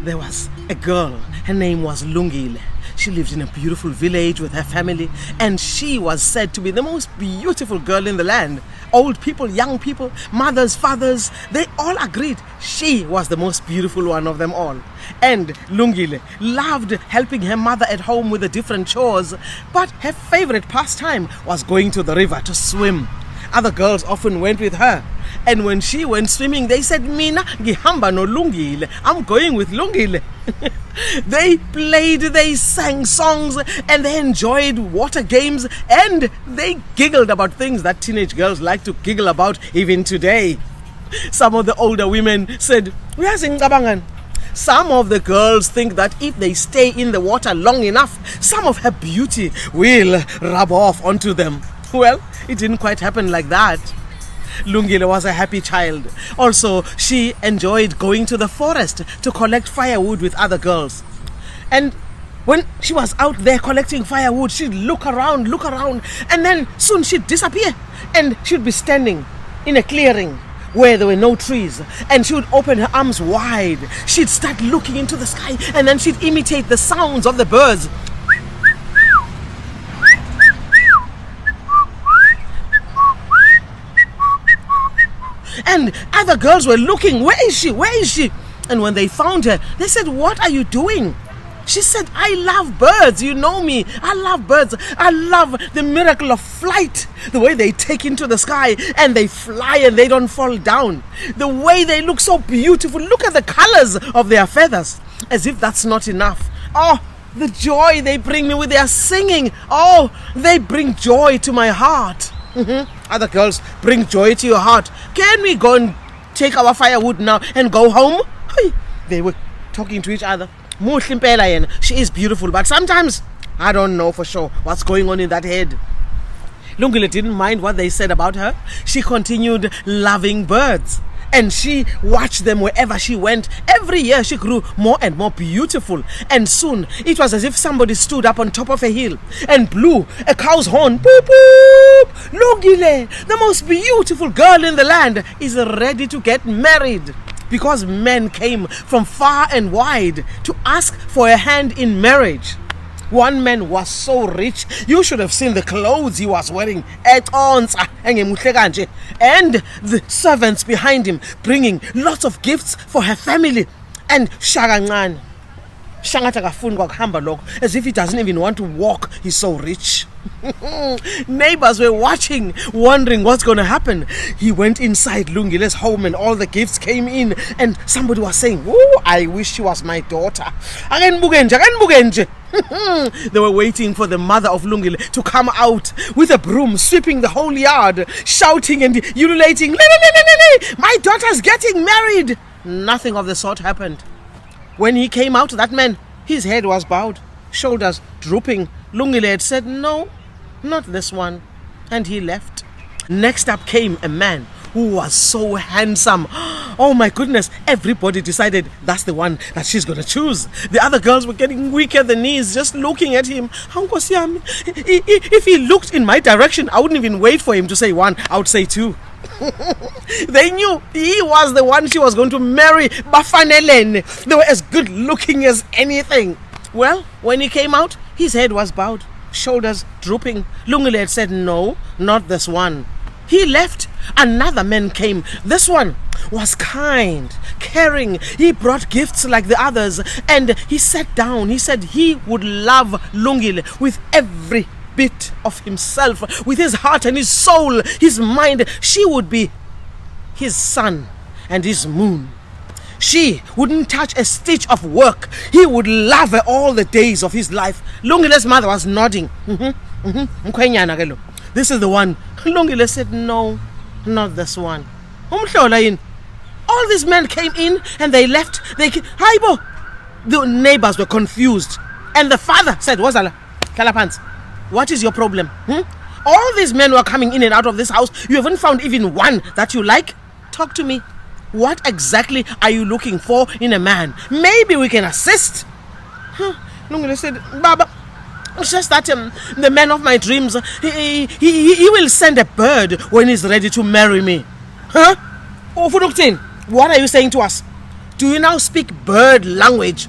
There was a girl, her name was Lungile. She lived in a beautiful village with her family, and she was said to be the most beautiful girl in the land. Old people, young people, mothers, fathers, they all agreed she was the most beautiful one of them all. And Lungile loved helping her mother at home with the different chores, but her favorite pastime was going to the river to swim. Other girls often went with her. And when she went swimming, they said, Mina, ngihamba no Lungile. I'm going with Lungile. They played, they sang songs, and they enjoyed water games, and they giggled about things that teenage girls like to giggle about even today. Some of the older women said, some of the girls think that if they stay in the water long enough, some of her beauty will rub off onto them. Well, it didn't quite happen like that. Lungile was a happy child. Also, she enjoyed going to the forest to collect firewood with other girls. And when she was out there collecting firewood, she'd look around, and then soon she'd disappear. And she'd be standing in a clearing where there were no trees, and she would open her arms wide. She'd start looking into the sky, and then she'd imitate the sounds of the birds. And other girls were looking, where is she? Where is she? And when they found her, they said, what are you doing? She said, I love birds, you know me. I love birds. I love the miracle of flight. The way they take into the sky and they fly and they don't fall down. The way they look so beautiful. Look at the colors of their feathers. As if that's not enough. Oh, the joy they bring me with their singing. Oh, they bring joy to my heart. Other girls bring joy to your heart. Can we go and take our firewood now and go home? They were talking to each other. She is beautiful, but sometimes I don't know for sure what's going on in that head. Lungile didn't mind what they said about her. She continued loving birds, and she watched them wherever she went. Every year she grew more and more beautiful, and soon it was as if somebody stood up on top of a hill and blew a cow's horn. Boop, boop! Lungile, the most beautiful girl in the land, is ready to get married. Because men came from far and wide to ask for a hand in marriage. One man was so rich, you should have seen the clothes he was wearing. And the servants behind him bringing lots of gifts for her family. And Shagangan, as if he doesn't even want to walk, he's so rich. Neighbors were watching, wondering what's going to happen. He went inside Lungile's home and all the gifts came in, and somebody was saying, "Oh, I wish she was my daughter." They were waiting for the mother of Lungile to come out with a broom, sweeping the whole yard, shouting and ululating, "My daughter's getting married!" Nothing of the sort happened. When he came out, that man, his head was bowed, shoulders drooping. Lungile had said, "No, not this one," and he left. Next up came a man who was so handsome. Oh my goodness, everybody decided that's the one that she's going to choose. The other girls were getting weak at the knees just looking at him. If he looked in my direction, I wouldn't even wait for him to say one, I would say two. They knew he was the one she was going to marry. Bafanelen. They were as good looking as anything. Well, when he came out, his head was bowed, shoulders drooping. Lungile had said, "No, not this one." He left. Another man came. This one was kind, caring. He brought gifts like the others, and he sat down. He said he would love Lungile with every bit of himself, with his heart and his soul, his mind. She would be his sun and his moon. She wouldn't touch a stitch of work. He would love her all the days of his life. Lungile's mother was nodding. This is the one. Lungile said, "No, not this one." All these men came in and they left. The neighbors were confused. And the father said, "Wazala, Kalapants, what is your problem? All these men were coming in and out of this house. You haven't found even one that you like? Talk to me. What exactly are you looking for in a man? Maybe we can assist." Lungile said, "Baba, it's just that the man of my dreams, he will send a bird when he's ready to marry me." What are you saying to us? Do you now speak bird language?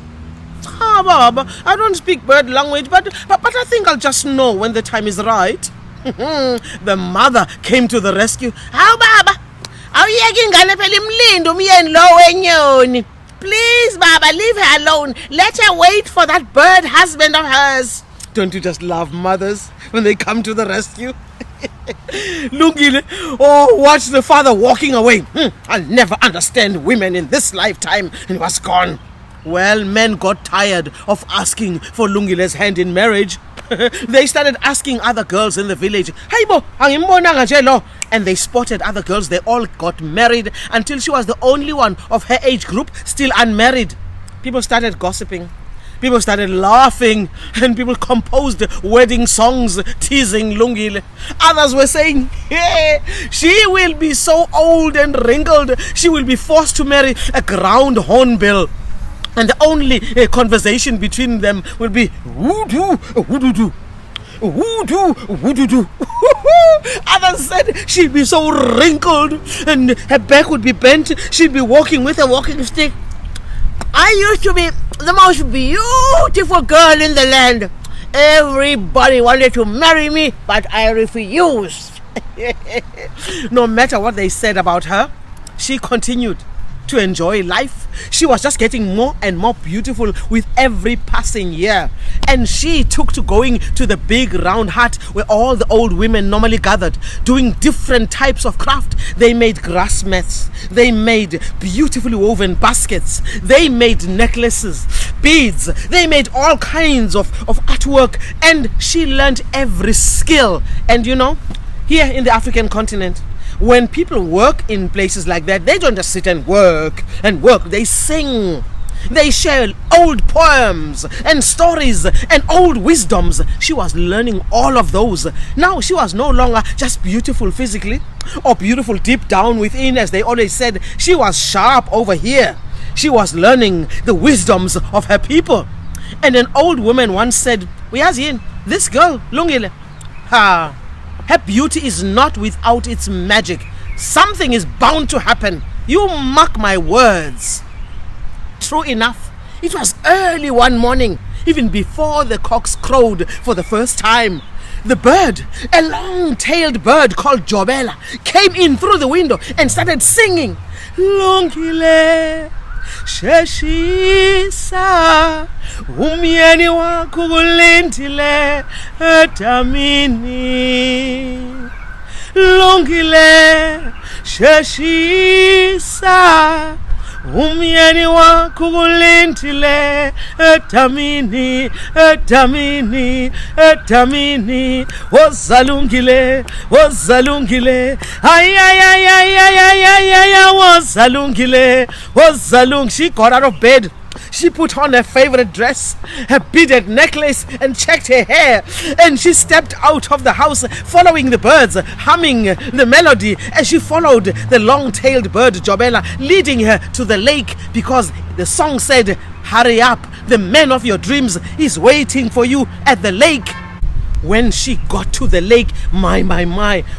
Ah, Baba, I don't speak bird language, but I think I'll just know when the time is right. The mother came to the rescue. How, Baba? Please, Baba, leave her alone. Let her wait for that bird husband of hers. Don't you just love mothers when they come to the rescue? Lungile, watch the father walking away. I'll never understand women in this lifetime. And he was gone. Well, men got tired of asking for Lungile's hand in marriage. They started asking other girls in the village, and they spotted other girls. They all got married until she was the only one of her age group still unmarried. People started gossiping. People started laughing, and people composed wedding songs teasing Lungile. Others were saying, hey, she will be so old and wrinkled, she will be forced to marry a ground hornbill. And the only conversation between them will be woo-doo, woo-doo-doo. Woo-doo, woo-doo-doo. Others said she'd be so wrinkled and her back would be bent. She'd be walking with a walking stick. I used to be the most beautiful girl in the land. Everybody wanted to marry me, but I refused. No matter what they said about her, she continued to enjoy life. She was just getting more and more beautiful with every passing year. And she took to going to the big round hut where all the old women normally gathered, doing different types of craft. They made grass mats. They made beautifully woven baskets. They made necklaces, beads. They made all kinds of artwork. And she learned every skill. And you know, here in the African continent, when people work in places like that, they don't just sit and work. They sing. They share old poems and stories and old wisdoms. She was learning all of those. Now she was no longer just beautiful physically or beautiful deep down within, as they always said. She was sharp over here. She was learning the wisdoms of her people. And an old woman once said, this girl, Lungile, her beauty is not without its magic. Something is bound to happen. You mark my words. True enough, it was early one morning, even before the cocks crowed for the first time. The bird, a long-tailed bird called Jobela, came in through the window and started singing. Lungile, sheshisa, umyeni wakho kulindile etamini. Lungile, sheshisa, umyeni wakho kulindile etamini, etamini, etamini. Wozalungile, wozalungile, ay ay ay ay ay ay ay ay, wozalungile, wozalung. She got out of bed. She put on her favorite dress, her beaded necklace, and checked her hair. And she stepped out of the house, following the birds, humming the melody as she followed the long-tailed bird Jobela, leading her to the lake, because the song said, hurry up, the man of your dreams is waiting for you at the lake. When she got to the lake, my,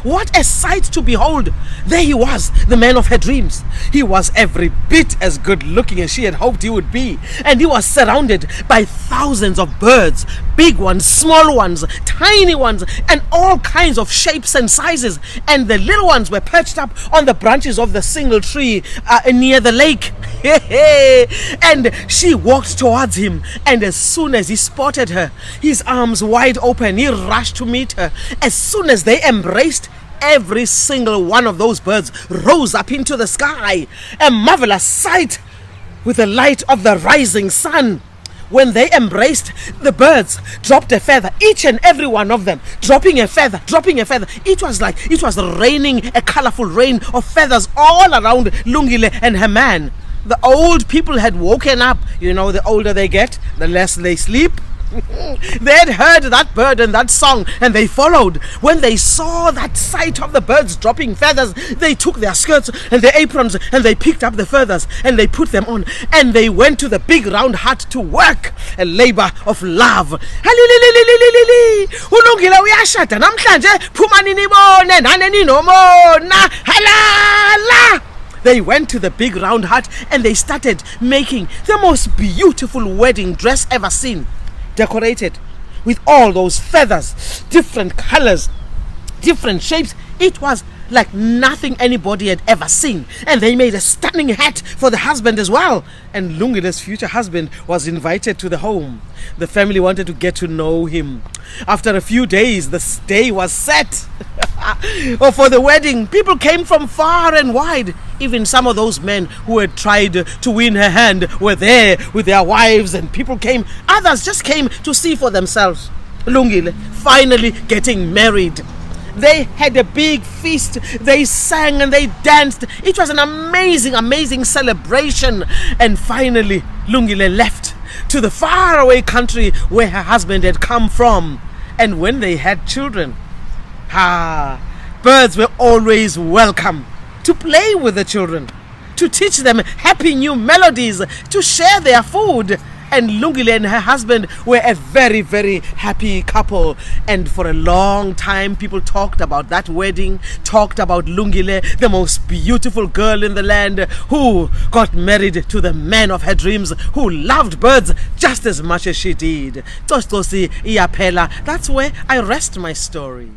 what a sight to behold. There he was, the man of her dreams. He was every bit as good looking as she had hoped he would be. And he was surrounded by thousands of birds, big ones, small ones, tiny ones, and all kinds of shapes and sizes. And the little ones were perched up on the branches of the single tree near the lake. And she walked towards him, and as soon as he spotted her, his arms wide open, he rushed to meet her. As soon as they embraced, every single one of those birds rose up into the sky, a marvelous sight with the light of the rising sun. When they embraced, the birds dropped a feather, each and every one of them dropping a feather, dropping a feather. It was like it was raining a colorful rain of feathers all around Lungile and her man. The old people had woken up. You know, the older they get, the less they sleep. They had heard that bird and that song, and they followed. When they saw that sight of the birds dropping feathers, they took their skirts and their aprons, and they picked up the feathers and they put them on, and they went to the big round hut to work, a labor of love. Ulungile uyashada namhlanje, phumani nibone nane ninomona. Halala. They went to the big round hut and they started making the most beautiful wedding dress ever seen, decorated with all those feathers, different colors, different shapes. It was like nothing anybody had ever seen. And they made a stunning hat for the husband as well. And Lungile's future husband was invited to the home. The family wanted to get to know him. After a few days, the day was set for the wedding. People came from far and wide. Even some of those men who had tried to win her hand were there with their wives, and people came. Others just came to see for themselves. Lungile finally getting married. They had a big feast. They sang and they danced. It was an amazing, amazing celebration. And finally, Lungile left to the faraway country where her husband had come from. And when they had children, birds were always welcome to play with the children, to teach them happy new melodies, to share their food. And Lungile and her husband were a very, very happy couple. And for a long time, people talked about that wedding, talked about Lungile, the most beautiful girl in the land, who got married to the man of her dreams, who loved birds just as much as she did. Tostosi Iapela. That's where I rest my story.